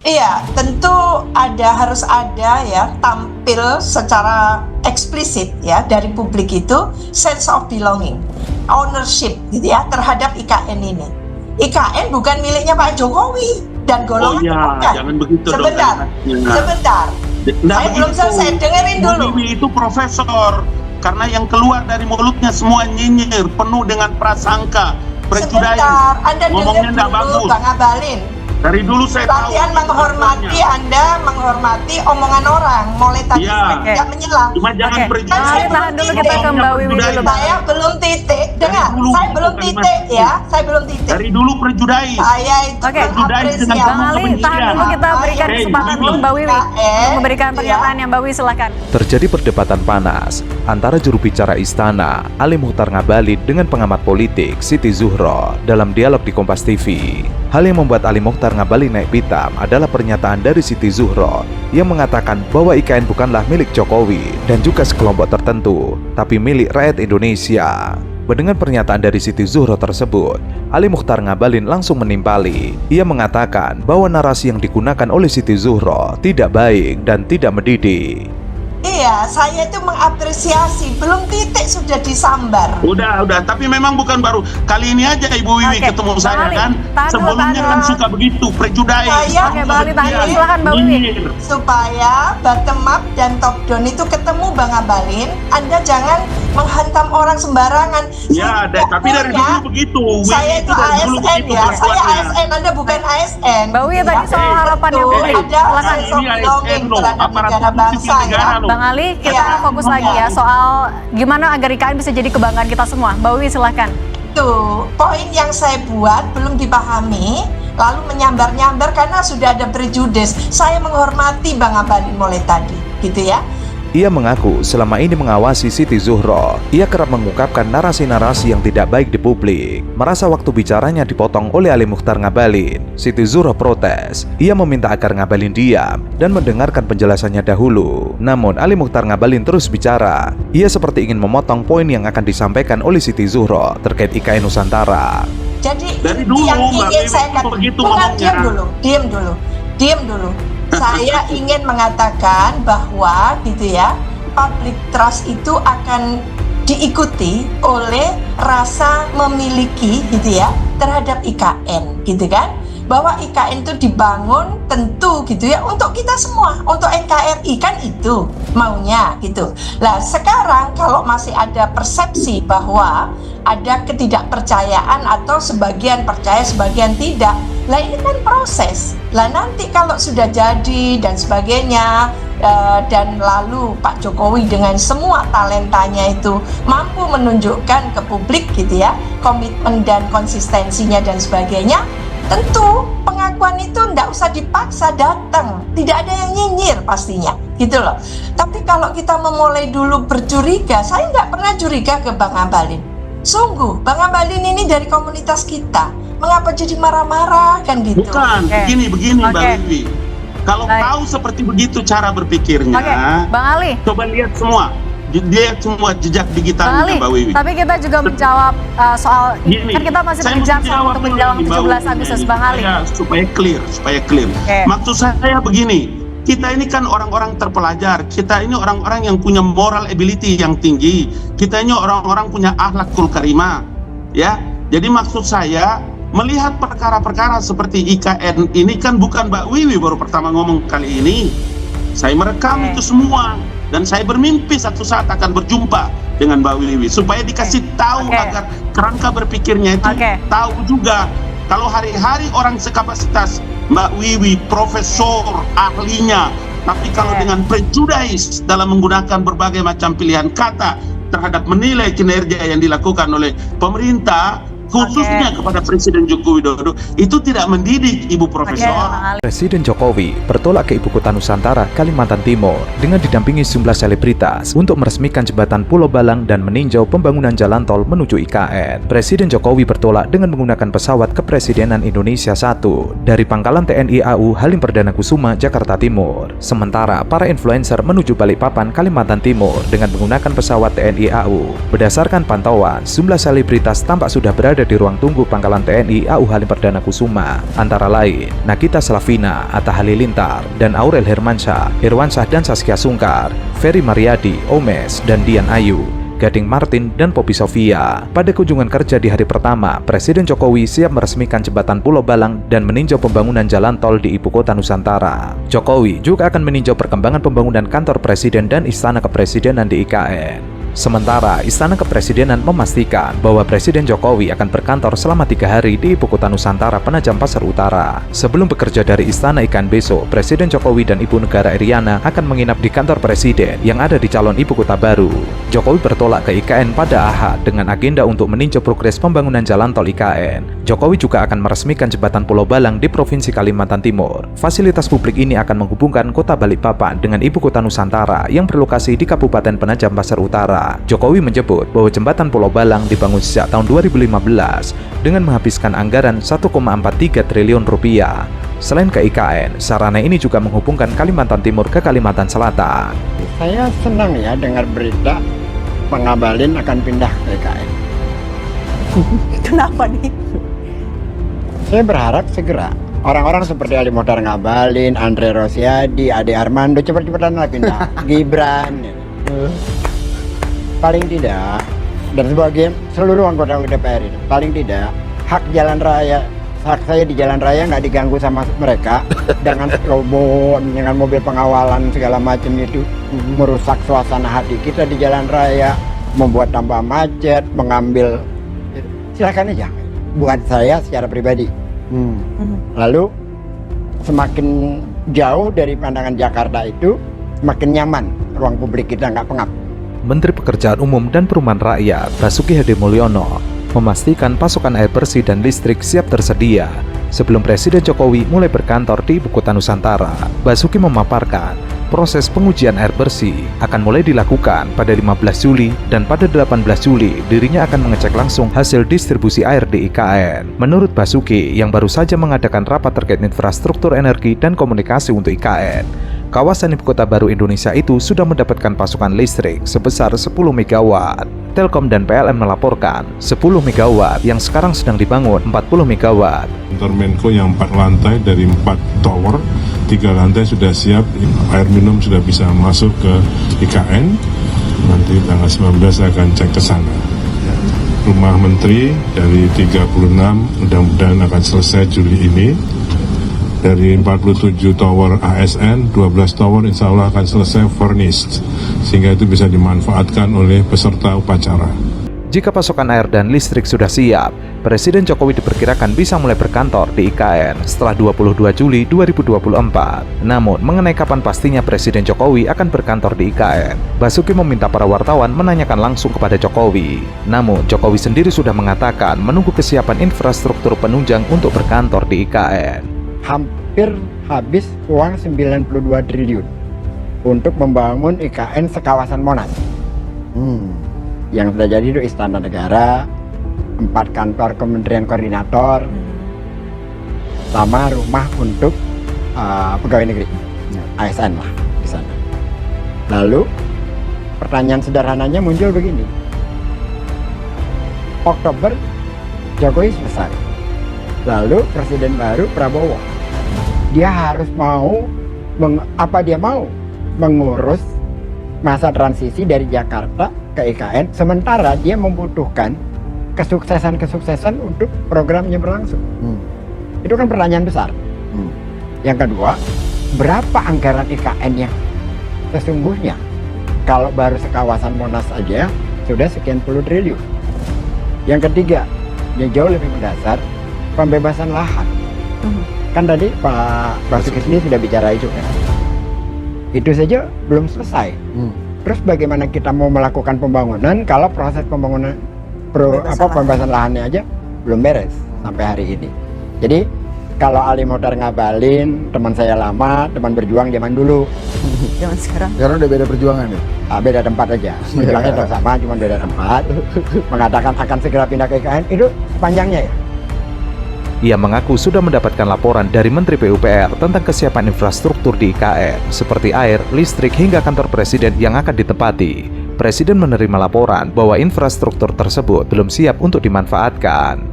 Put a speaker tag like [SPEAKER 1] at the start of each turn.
[SPEAKER 1] Iya, tentu harus ada ya tampil secara eksplisit ya dari publik itu sense of belonging, ownership gitu ya terhadap IKN ini. IKN bukan miliknya Pak Jokowi dan golongan.
[SPEAKER 2] Oh iya, jangan begitu
[SPEAKER 1] sebentar,
[SPEAKER 2] dong.
[SPEAKER 1] Sebentar. Saya belum selesai, dengerin dulu.
[SPEAKER 2] Wiwi itu profesor, karena yang keluar dari mulutnya semua nyinyir, penuh dengan prasangka, prejudice.
[SPEAKER 1] Sebentar, Anda
[SPEAKER 2] ngomongnya
[SPEAKER 1] dengar dulu, Bang Abalin.
[SPEAKER 2] Dari dulu saya
[SPEAKER 1] latihan menghormati, Anda menghormati omongan orang, mulai tadi
[SPEAKER 2] ya,
[SPEAKER 1] tidak menyela.
[SPEAKER 2] Cuma jangan
[SPEAKER 3] prejudice. Tahan dulu, kita ke Mbak Wiwi dulu.
[SPEAKER 1] Saya belum titik, dengar, saya belum titik ya, saya belum titik.
[SPEAKER 2] Dari dulu prejudice.
[SPEAKER 1] Saya itu mengapresiasi.
[SPEAKER 3] Bang Ali, tahan dulu, kita berikan kesempatan dulu Mbak Wiwi memberikan pernyataannya. Mbak Wiwi silakan.
[SPEAKER 4] Terjadi perdebatan panas antara juru bicara Istana Ali Muchtar Ngabalin dengan pengamat politik Siti Zuhro dalam dialog di Kompas TV. Hal yang membuat Ali Muchtar Ngabalin naik pitam adalah pernyataan dari Siti Zuhro yang mengatakan bahwa IKN bukanlah milik Jokowi dan juga sekelompok tertentu, tapi milik rakyat Indonesia. Mendengar pernyataan dari Siti Zuhro tersebut, Ali Muchtar Ngabalin langsung menimpali. Ia mengatakan bahwa narasi yang digunakan oleh Siti Zuhro tidak baik dan tidak mendidik.
[SPEAKER 1] Iya, saya itu mengapresiasi, belum titik sudah disambar.
[SPEAKER 2] Udah, tapi memang bukan baru kali ini aja Ibu Wiwi ketemu saya kan. Sebelumnya kan suka begitu, prejudice.
[SPEAKER 3] Silakan Mbak Wiwi.
[SPEAKER 1] Supaya bottom up dan top down itu ketemu Bang Abalin, Anda jangan menghantam orang sembarangan.
[SPEAKER 2] Ya, tapi dari dulu begitu.
[SPEAKER 1] Saya itu ASN ya, saya ASN, Anda bukan ASN.
[SPEAKER 3] Mbak Wiwi tadi soal harapannya publik.
[SPEAKER 1] Silakan belonging terhadap negara bangsa ya.
[SPEAKER 3] Bang Ali, kita fokus lagi ya soal gimana agar IKN bisa jadi kebanggaan kita semua. Mbak Wiwi silahkan.
[SPEAKER 1] Tuh, poin yang saya buat belum dipahami, lalu menyambar-nyambar karena sudah ada prejudice. Saya menghormati Bang Abalin mulai tadi, gitu ya.
[SPEAKER 4] Ia mengaku selama ini mengawasi Siti Zuhro. Ia kerap mengungkapkan narasi-narasi yang tidak baik di publik. Merasa waktu bicaranya dipotong oleh Ali Muchtar Ngabalin, Siti Zuhro protes. Ia meminta agar Ngabalin diam dan mendengarkan penjelasannya dahulu. Namun Ali Muchtar Ngabalin terus bicara. Ia seperti ingin memotong poin yang akan disampaikan oleh Siti Zuhro terkait IKN Nusantara.
[SPEAKER 1] Jadi
[SPEAKER 2] dari dulu,
[SPEAKER 1] yang ingin saya katakan, diam dulu. Saya ingin mengatakan bahwa gitu ya, public trust itu akan diikuti oleh rasa memiliki gitu ya terhadap IKN gitu kan, bahwa IKN itu dibangun tentu gitu ya untuk kita semua, untuk NKRI kan itu maunya gitu. Nah sekarang kalau masih ada persepsi bahwa ada ketidakpercayaan atau sebagian percaya sebagian tidak, lah ini kan proses. Lah nanti kalau sudah jadi dan sebagainya, dan lalu Pak Jokowi dengan semua talentanya itu mampu menunjukkan ke publik gitu ya komitmen dan konsistensinya dan sebagainya, tentu pengakuan itu enggak usah dipaksa datang, tidak ada yang nyinyir pastinya gitu loh. Tapi kalau kita memulai dulu bercuriga, saya nggak pernah curiga ke Bang Abalin. Sungguh, Bang Abalin ini dari komunitas kita, mengapa jadi marah-marah kan gitu?
[SPEAKER 2] Bukan, begini Mbak Wiwi. Kalau tahu seperti begitu cara berpikirnya,
[SPEAKER 3] Bang Ali,
[SPEAKER 2] coba lihat semua jejak digitalnya Mbak Wiwi.
[SPEAKER 3] Tapi kita juga menjawab soal kan kita masih berbicara untuk menjelang 17 Agustus Bang Ali.
[SPEAKER 2] Supaya clear. Maksud saya begini. Kita ini kan orang-orang terpelajar, kita ini orang-orang yang punya moral ability yang tinggi, kita ini orang-orang punya akhlakul karimah, ya. Jadi maksud saya melihat perkara-perkara seperti IKN ini kan bukan Mbak Wiwi baru pertama ngomong kali ini. Saya merekam itu semua dan saya bermimpi satu saat akan berjumpa dengan Mbak Wiwi supaya dikasih tahu agar kerangka berpikirnya itu tahu juga. Kalau hari-hari orang sekapasitas Mbak Wiwi, profesor, ahlinya, tapi kalau dengan prejudice dalam menggunakan berbagai macam pilihan kata terhadap menilai kinerja yang dilakukan oleh pemerintah, khususnya kepada Presiden Joko Widodo, itu tidak mendidik Ibu Profesor.
[SPEAKER 4] Presiden Jokowi bertolak ke Ibu Kota Nusantara, Kalimantan Timur dengan didampingi sejumlah selebritas untuk meresmikan jembatan Pulau Balang dan meninjau pembangunan jalan tol menuju IKN. Presiden Jokowi bertolak dengan menggunakan pesawat Kepresidenan Indonesia 1 dari Pangkalan TNI AU Halim Perdana Kusuma, Jakarta Timur. Sementara para influencer menuju Balikpapan, Kalimantan Timur dengan menggunakan pesawat TNI AU. Berdasarkan pantauan, sejumlah selebritas tampak sudah berada berada di ruang tunggu Pangkalan TNI AU Halim Perdana Kusuma, antara lain Nagita Slavina, Atta Halilintar, dan Aurel Hermansyah, Irwansyah dan Saskia Sungkar, Ferry Mariadi, Omes, dan Dian Ayu, Gading Martin, dan Poppy Sofia. Pada kunjungan kerja di hari pertama, Presiden Jokowi siap meresmikan jembatan Pulau Balang dan meninjau pembangunan jalan tol di Ibu Kota Nusantara. Jokowi juga akan meninjau perkembangan pembangunan kantor Presiden dan Istana Kepresidenan di IKN. Sementara Istana Kepresidenan memastikan bahwa Presiden Jokowi akan berkantor selama 3 hari di Ibu Kota Nusantara Penajam Pasar Utara. Sebelum bekerja dari Istana IKN besok, Presiden Jokowi dan Ibu Negara Iriana akan menginap di kantor Presiden yang ada di calon Ibu Kota baru. Jokowi bertolak ke IKN pada Ahad dengan agenda untuk meninjau progres pembangunan jalan tol IKN. Jokowi juga akan meresmikan jembatan Pulau Balang di Provinsi Kalimantan Timur. Fasilitas publik ini akan menghubungkan Kota Balikpapan dengan Ibu Kota Nusantara yang berlokasi di Kabupaten Penajam Pasar Utara. Jokowi menyebut bahwa jembatan Pulau Balang dibangun sejak tahun 2015 dengan menghabiskan anggaran 1,43 triliun rupiah. Selain ke IKN, sarana ini juga menghubungkan Kalimantan Timur ke Kalimantan Selatan.
[SPEAKER 5] Saya senang ya dengar berita Pengabalin akan pindah ke IKN.
[SPEAKER 3] Kenapa nih?
[SPEAKER 5] Saya berharap segera orang-orang seperti Ali Mohtar Ngabalin, Andre Rosiadi, Ade Armando cepat-cepatan lah pindah. Gibran. Paling tidak, dan sebagai seluruh anggota DPR ini, paling tidak hak jalan raya, hak saya di jalan raya nggak diganggu sama mereka dengan robot, dengan mobil pengawalan segala macam itu merusak suasana hati kita di jalan raya, membuat tambah macet, mengambil. Silakan aja. Buat saya secara pribadi. Lalu semakin jauh dari pandangan Jakarta itu, semakin nyaman ruang publik kita, nggak pengap.
[SPEAKER 4] Menteri Pekerjaan Umum dan Perumahan Rakyat Basuki Hadimulyono memastikan pasokan air bersih dan listrik siap tersedia sebelum Presiden Jokowi mulai berkantor di Ibu Kota Nusantara. Basuki memaparkan proses pengujian air bersih akan mulai dilakukan pada 15 Juli dan pada 18 Juli dirinya akan mengecek langsung hasil distribusi air di IKN. Menurut Basuki yang baru saja mengadakan rapat terkait infrastruktur energi dan komunikasi untuk IKN, kawasan Ibu Kota Baru Indonesia itu sudah mendapatkan pasokan listrik sebesar 10 MW. Telkom dan PLN melaporkan 10 MW yang sekarang sedang dibangun 40 MW.
[SPEAKER 6] Kantor Menko yang 4 lantai dari 4 tower, 3 lantai sudah siap, air minum sudah bisa masuk ke IKN. Nanti tanggal 19 akan cek ke sana. Rumah Menteri dari 36 mudah-mudahan akan selesai Juli ini. Dari 47 tower ASN, 12 tower insya Allah akan selesai furnished, sehingga itu bisa dimanfaatkan oleh peserta upacara.
[SPEAKER 4] Jika pasokan air dan listrik sudah siap, Presiden Jokowi diperkirakan bisa mulai berkantor di IKN setelah 22 Juli 2024. Namun, mengenai kapan pastinya Presiden Jokowi akan berkantor di IKN, Basuki meminta para wartawan menanyakan langsung kepada Jokowi. Namun, Jokowi sendiri sudah mengatakan menunggu kesiapan infrastruktur penunjang untuk berkantor di IKN.
[SPEAKER 5] Hampir habis uang 92 triliun untuk membangun IKN sekawasan Monas. Yang sudah jadi itu Istana Negara, 4 kantor Kementerian Koordinator, sama rumah untuk pegawai negeri, ASN lah di sana. Lalu pertanyaan sederhananya muncul begini: Oktober Jokowi selesai, lalu Presiden baru Prabowo. Dia harus mau mengurus masa transisi dari Jakarta ke IKN, sementara dia membutuhkan kesuksesan untuk programnya berlangsung. Itu kan pertanyaan besar. Yang kedua, berapa anggaran IKN yang sesungguhnya? Kalau baru sekawasan Monas aja sudah sekian puluh triliun. Yang ketiga, yang jauh lebih mendasar, pembebasan lahan. Kan tadi Pak Basuki sendiri sudah bicara itu kan. Itu saja belum selesai. Terus bagaimana kita mau melakukan pembangunan kalau proses pembangunan pembebasan lahannya aja belum beres sampai hari ini. Jadi kalau Ali Mohtar Ngabalin, teman saya lama, teman berjuang zaman dulu.
[SPEAKER 3] Zaman sekarang
[SPEAKER 5] udah beda perjuangan ya? Beda tempat aja. Perjuangannya tetap sama, cuma beda tempat. Mengatakan akan segera pindah ke IKN, itu sepanjangnya ya?
[SPEAKER 4] Ia mengaku sudah mendapatkan laporan dari Menteri PUPR tentang kesiapan infrastruktur di IKN, seperti air, listrik, hingga kantor presiden yang akan ditempati. Presiden menerima laporan bahwa infrastruktur tersebut belum siap untuk dimanfaatkan.